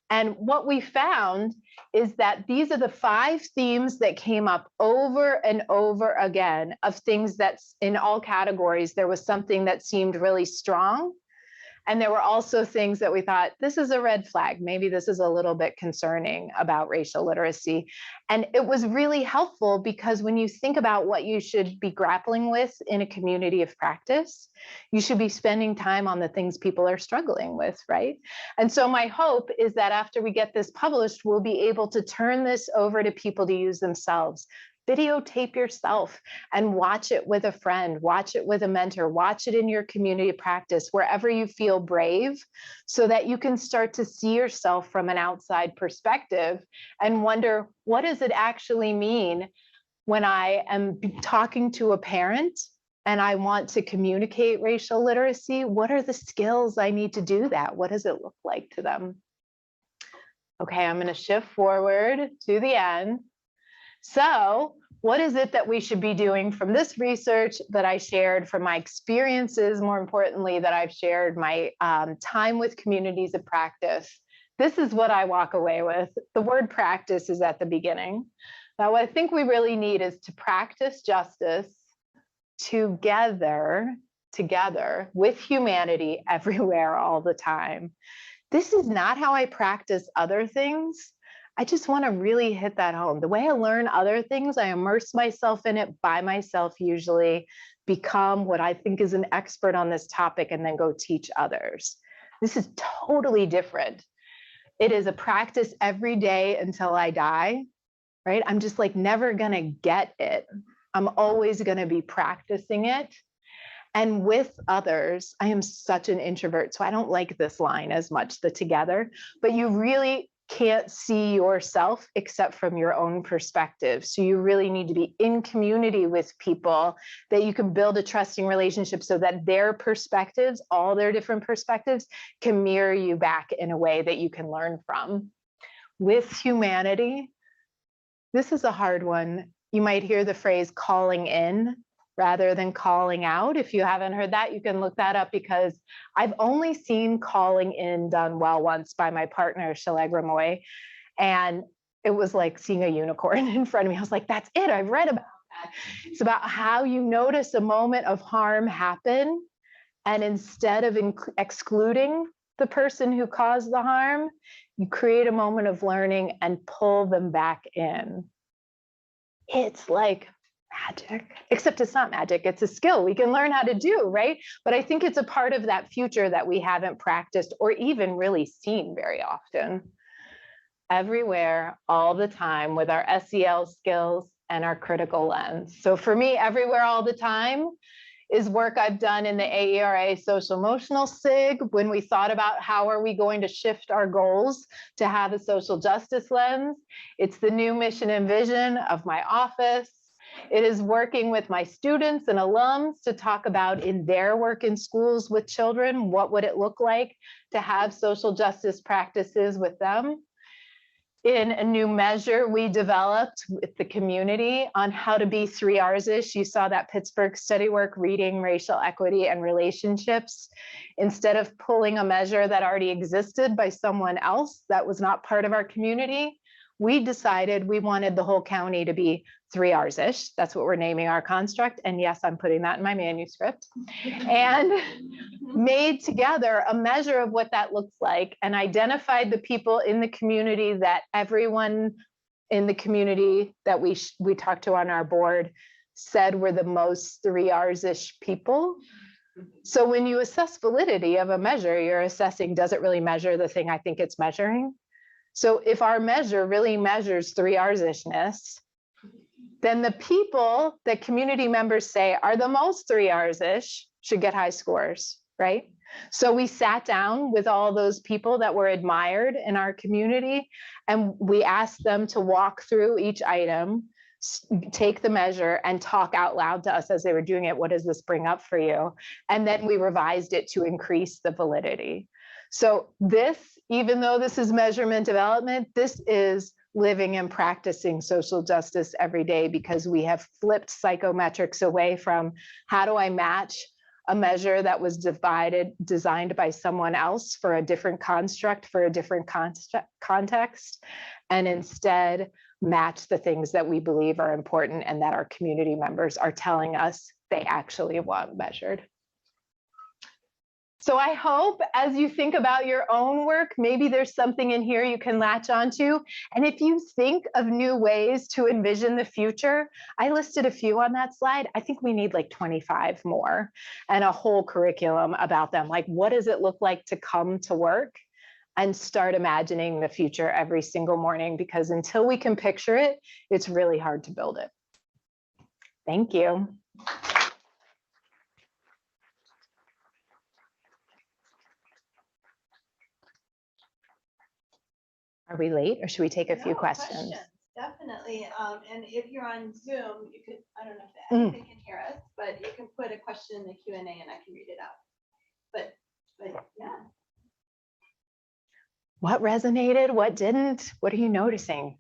And what we found is that these are the 5 themes that came up over and over again of things that's in all categories. There was something that seemed really strong. And there were also things that we thought, this is a red flag. Maybe this is a little bit concerning about racial literacy. And it was really helpful because when you think about what you should be grappling with in a community of practice, you should be spending time on the things people are struggling with, right? And so my hope is that after we get this published, we'll be able to turn this over to people to use themselves. Videotape yourself and watch it with a friend, watch it with a mentor, watch it in your community practice, wherever you feel brave, so that you can start to see yourself from an outside perspective and wonder, what does it actually mean when I am talking to a parent and I want to communicate racial literacy? What are the skills I need to do that? What does it look like to them? Okay, I'm going to shift forward to the end. So what is it that we should be doing from this research that I shared, from my experiences, more importantly, that I've shared, my time with communities of practice? This is what I walk away with. The word practice is at the beginning. Now, what I think we really need is to practice justice together with humanity everywhere all the time. This is not how I practice other things. I just want to really hit that home. The way I learn other things, I immerse myself in it by myself, usually become what I think is an expert on this topic, and then go teach others. This is totally different. It is a practice every day until I die, right? I'm just like never going to get it. I'm always going to be practicing it. And with others, I am such an introvert, so I don't like this line as much, the together, but you really can't see yourself except from your own perspective. So you really need to be in community with people that you can build a trusting relationship so that their perspectives, all their different perspectives, can mirror you back in a way that you can learn from. With humanity, this is a hard one. You might hear the phrase calling in rather than calling out. If you haven't heard that, you can look that up, because I've only seen calling in done well once by my partner, Shalegra Moy. And it was like seeing a unicorn in front of me. I was like, that's it, I've read about that. It's about how you notice a moment of harm happen, and instead of excluding the person who caused the harm, you create a moment of learning and pull them back in. It's like magic, except it's not magic. It's a skill we can learn how to do, right? But I think it's a part of that future that we haven't practiced or even really seen very often. Everywhere, all the time, with our SEL skills and our critical lens. So for me, everywhere, all the time is work I've done in the AERA social emotional SIG, when we thought about how are we going to shift our goals to have a social justice lens. It's the new mission and vision of my office. It is working with my students and alums to talk about, in their work in schools with children, what would it look like to have social justice practices with them. In a new measure we developed with the community on how to be 3 R's-ish. You saw that Pittsburgh study work, reading, racial equity, and relationships. Instead of pulling a measure that already existed by someone else that was not part of our community, we decided we wanted the whole county to be 3 R's-ish. That's what we're naming our construct. And yes, I'm putting that in my manuscript. And made together a measure of what that looks like, and identified the people in the community that everyone in the community that we talked to on our board said were the most 3 R's-ish people. So when you assess validity of a measure, you're assessing, does it really measure the thing I think it's measuring? So if our measure really measures 3 R's-ishness, then the people that community members say are the most 3 R's-ish should get high scores, right? So we sat down with all those people that were admired in our community, and we asked them to walk through each item, take the measure, and talk out loud to us as they were doing it. What does this bring up for you? And then we revised it to increase the validity. So this, even though this is measurement development, this is living and practicing social justice every day, because we have flipped psychometrics away from how do I match a measure that was designed by someone else for a different construct, for a different context, and instead match the things that we believe are important and that our community members are telling us they actually want measured. So I hope as you think about your own work, maybe there's something in here you can latch onto. And if you think of new ways to envision the future, I listed a few on that slide. I think we need like 25 more and a whole curriculum about them. Like, what does it look like to come to work and start imagining the future every single morning? Because until we can picture it, it's really hard to build it. Thank you. Are we late, or should we take a few questions? Definitely. And if you're on Zoom, you could, I don't know if anyone can hear us, but you can put a question in the Q&A and I can read it out. But yeah. What resonated? What didn't? What are you noticing?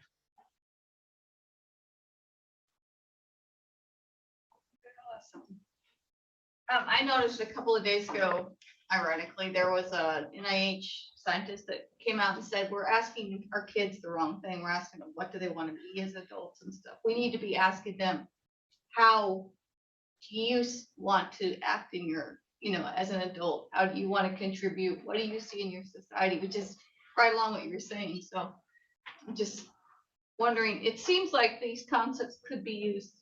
I noticed a couple of days ago, ironically, there was a NIH scientist that came out and said, we're asking our kids the wrong thing. We're asking them, what do they want to be as adults and stuff. We need to be asking them, how do you want to act in your, as an adult? How do you want to contribute? What do you see in your society? Which is right along what you were saying. So I'm just wondering, it seems like these concepts could be used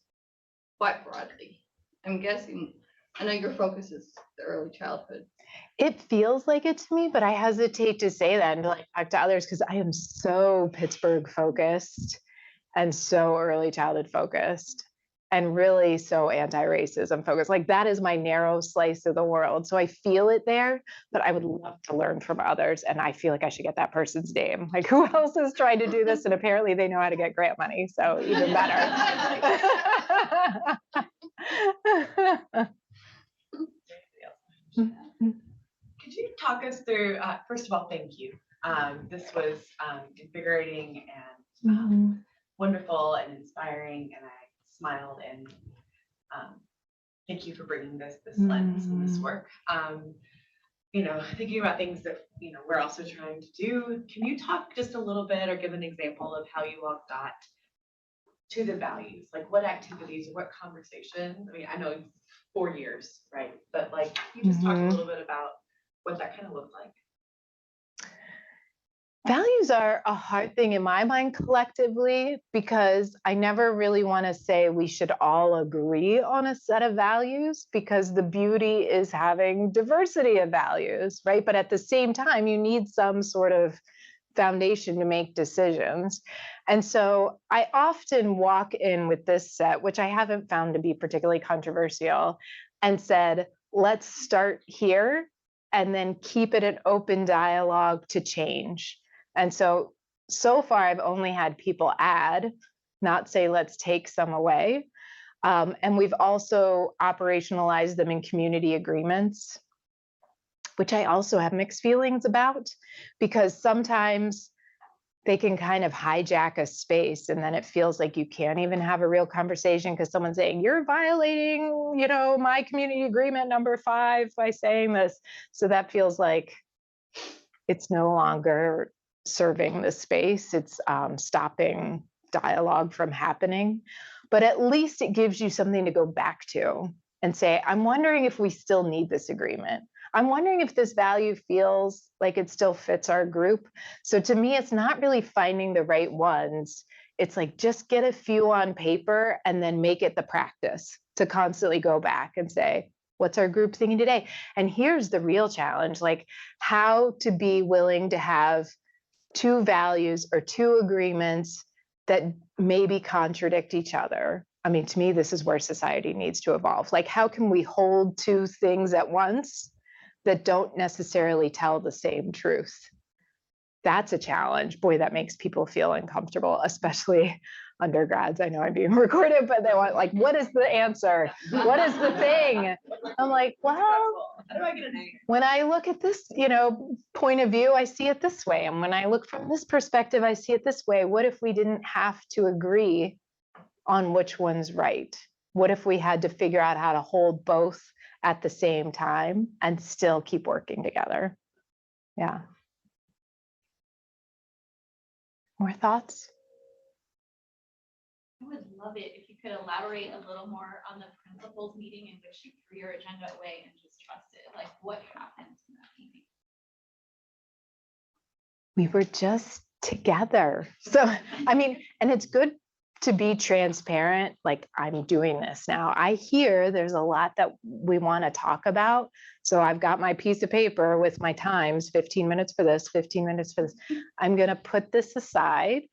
quite broadly. I'm guessing, I know your focus is the early childhood. It feels like it to me, but I hesitate to say that and to talk to others because I am so Pittsburgh focused and so early childhood focused and really so anti-racism focused. Like, that is my narrow slice of the world. So I feel it there, but I would love to learn from others. And I feel like I should get that person's name. Like, who else is trying to do this? And apparently they know how to get grant money. So even better. Could you talk us through, first of all, thank you. This was invigorating and wonderful and inspiring, and I smiled, and thank you for bringing this lens and this work. Thinking about things that, we're also trying to do. Can you talk just a little bit or give an example of how you all got to the values? Like, what activities or what conversations? I mean, I know it's 4 years, right? But like, can you just talk a little bit about what that kind of looked like? Values are a hard thing in my mind collectively, because I never really want to say we should all agree on a set of values, because the beauty is having diversity of values, right? But at the same time, you need some sort of foundation to make decisions. And so I often walk in with this set, which I haven't found to be particularly controversial, and said, let's start here and then keep it an open dialogue to change. And so far, I've only had people add, not say, let's take some away. And we've also operationalized them in community agreements, which I also have mixed feelings about, because sometimes they can kind of hijack a space, and then it feels like you can't even have a real conversation because someone's saying, you're violating, my community agreement number 5 by saying this. So that feels like it's no longer serving the space. It's stopping dialogue from happening. But at least it gives you something to go back to and say, I'm wondering if we still need this agreement. I'm wondering if this value feels like it still fits our group. So to me, it's not really finding the right ones. It's like, just get a few on paper and then make it the practice to constantly go back and say, what's our group thinking today? And here's the real challenge, like how to be willing to have 2 values or 2 agreements that maybe contradict each other. I mean, to me, this is where society needs to evolve. Like, how can we hold 2 things at once that don't necessarily tell the same truth. That's a challenge. Boy, that makes people feel uncomfortable, especially undergrads. I know I'm being recorded, but they want like, what is the answer? What is the thing? I'm like, well, How do I get an A? when I look at this, point of view, I see it this way. And when I look from this perspective, I see it this way. What if we didn't have to agree on which one's right? What if we had to figure out how to hold both at the same time and still keep working together? Yeah. More thoughts? I would love it if you could elaborate a little more on the principals meeting in which you threw your agenda away and just trusted. Like, what happened in that meeting? We were just together. So, I mean, and it's good to be transparent. Like, I'm doing this now. I hear there's a lot that we want to talk about. So I've got my piece of paper with my times, 15 minutes for this, 15 minutes for this. I'm going to put this aside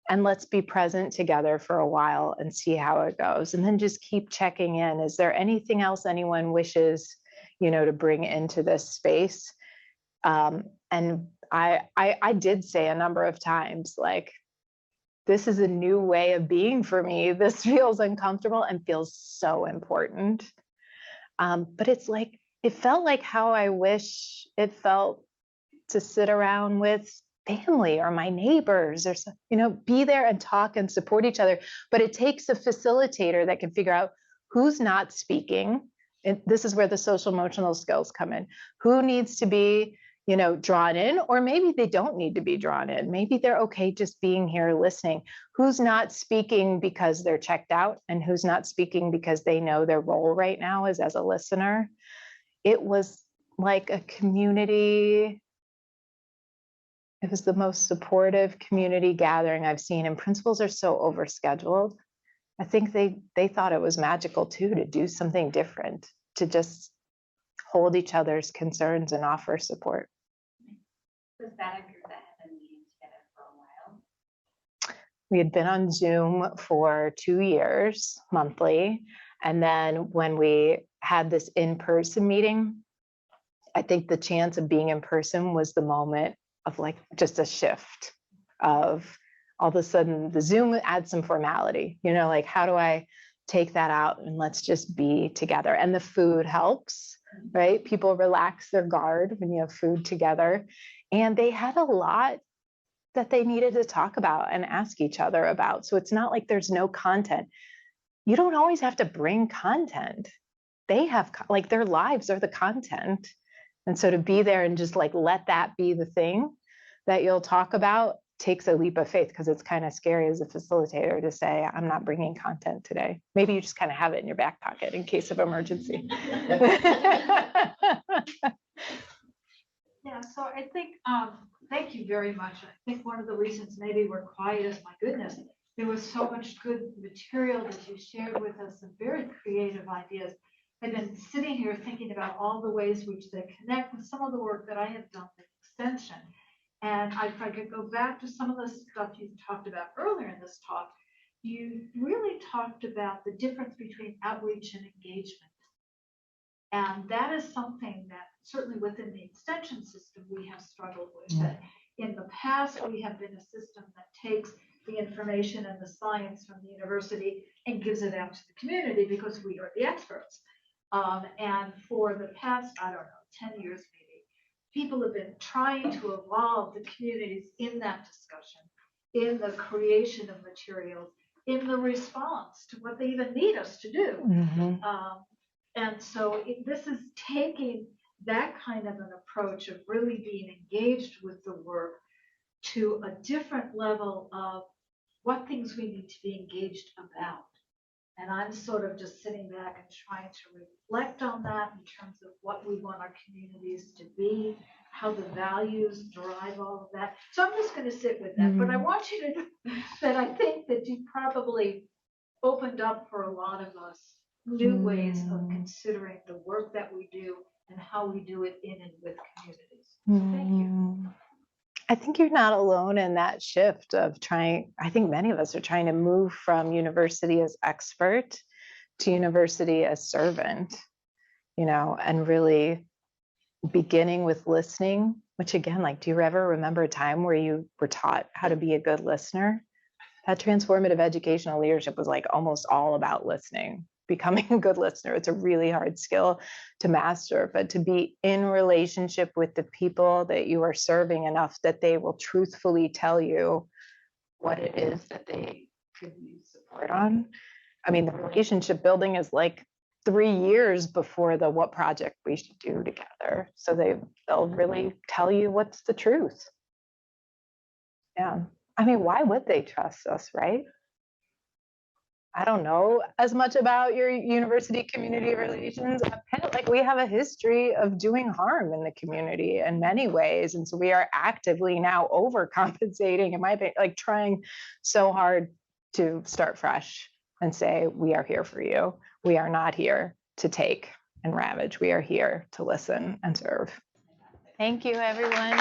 and let's be present together for a while and see how it goes. And then just keep checking in. Is there anything else anyone wishes, to bring into this space? And I did say a number of times, like, this is a new way of being for me. This feels uncomfortable and feels so important. But it's like, it felt like how I wish it felt to sit around with family or my neighbors, or, be there and talk and support each other. But it takes a facilitator that can figure out who's not speaking. And this is where the social emotional skills come in. Who needs to be, drawn in, or maybe they don't need to be drawn in. Maybe they're okay just being here listening. Who's not speaking because they're checked out, and who's not speaking because they know their role right now is as a listener. It was like a community. It was the most supportive community gathering I've seen, and principals are so overscheduled. I think they thought it was magical too, to do something different, to just hold each other's concerns and offer support. Was that a group that had been meeting together for a while? We had been on Zoom for 2 years, monthly. And then when we had this in-person meeting, I think the chance of being in person was the moment of like just a shift of all of a sudden the Zoom adds some formality, like, how do I take that out and let's just be together? And the food helps, right? People relax their guard when you have food together. And they had a lot that they needed to talk about and ask each other about. So it's not like there's no content. You don't always have to bring content. They have, like, their lives are the content. And so to be there and just like let that be the thing that you'll talk about takes a leap of faith, because it's kind of scary as a facilitator to say, I'm not bringing content today. Maybe you just kind of have it in your back pocket in case of emergency. Yeah, so I think, thank you very much. I think one of the reasons maybe we're quiet is, my goodness, there was so much good material that you shared with us, and very creative ideas. I've been sitting here thinking about all the ways which they connect with some of the work that I have done with extension. And if I could go back to some of the stuff you talked about earlier in this talk, you really talked about the difference between outreach and engagement. And that is something that certainly within the extension system we have struggled with. That in the past, we have been a system that takes the information and the science from the university and gives it out to the community because we are the experts. And for the past, 10 years maybe, people have been trying to evolve the communities in that discussion, in the creation of materials, in the response to what they even need us to do. Mm-hmm. And so this is taking that kind of an approach of really being engaged with the work to a different level of what things we need to be engaged about. And I'm sort of just sitting back and trying to reflect on that in terms of what we want our communities to be, how the values drive all of that. So I'm just going to sit with that. But I want you to know that I think that you probably opened up for a lot of us new ways of considering the work that we do and how we do it in and with communities. So thank you. I think you're not alone in that shift of trying. I think many of us are trying to move from university as expert to university as servant, and really beginning with listening, which again, like, do you ever remember a time where you were taught how to be a good listener? That transformative educational leadership was like almost all about listening, becoming a good listener. It's a really hard skill to master, but to be in relationship with the people that you are serving enough that they will truthfully tell you what it is that they could use support on. I mean, the relationship building is like 3 years before the what project we should do together. So they'll really tell you what's the truth. Yeah. I mean, why would they trust us, right? I don't know as much about your university community relations. Like, we have a history of doing harm in the community in many ways. And so we are actively now overcompensating, in my opinion, like trying so hard to start fresh and say, we are here for you. We are not here to take and ravage. We are here to listen and serve. Thank you, everyone.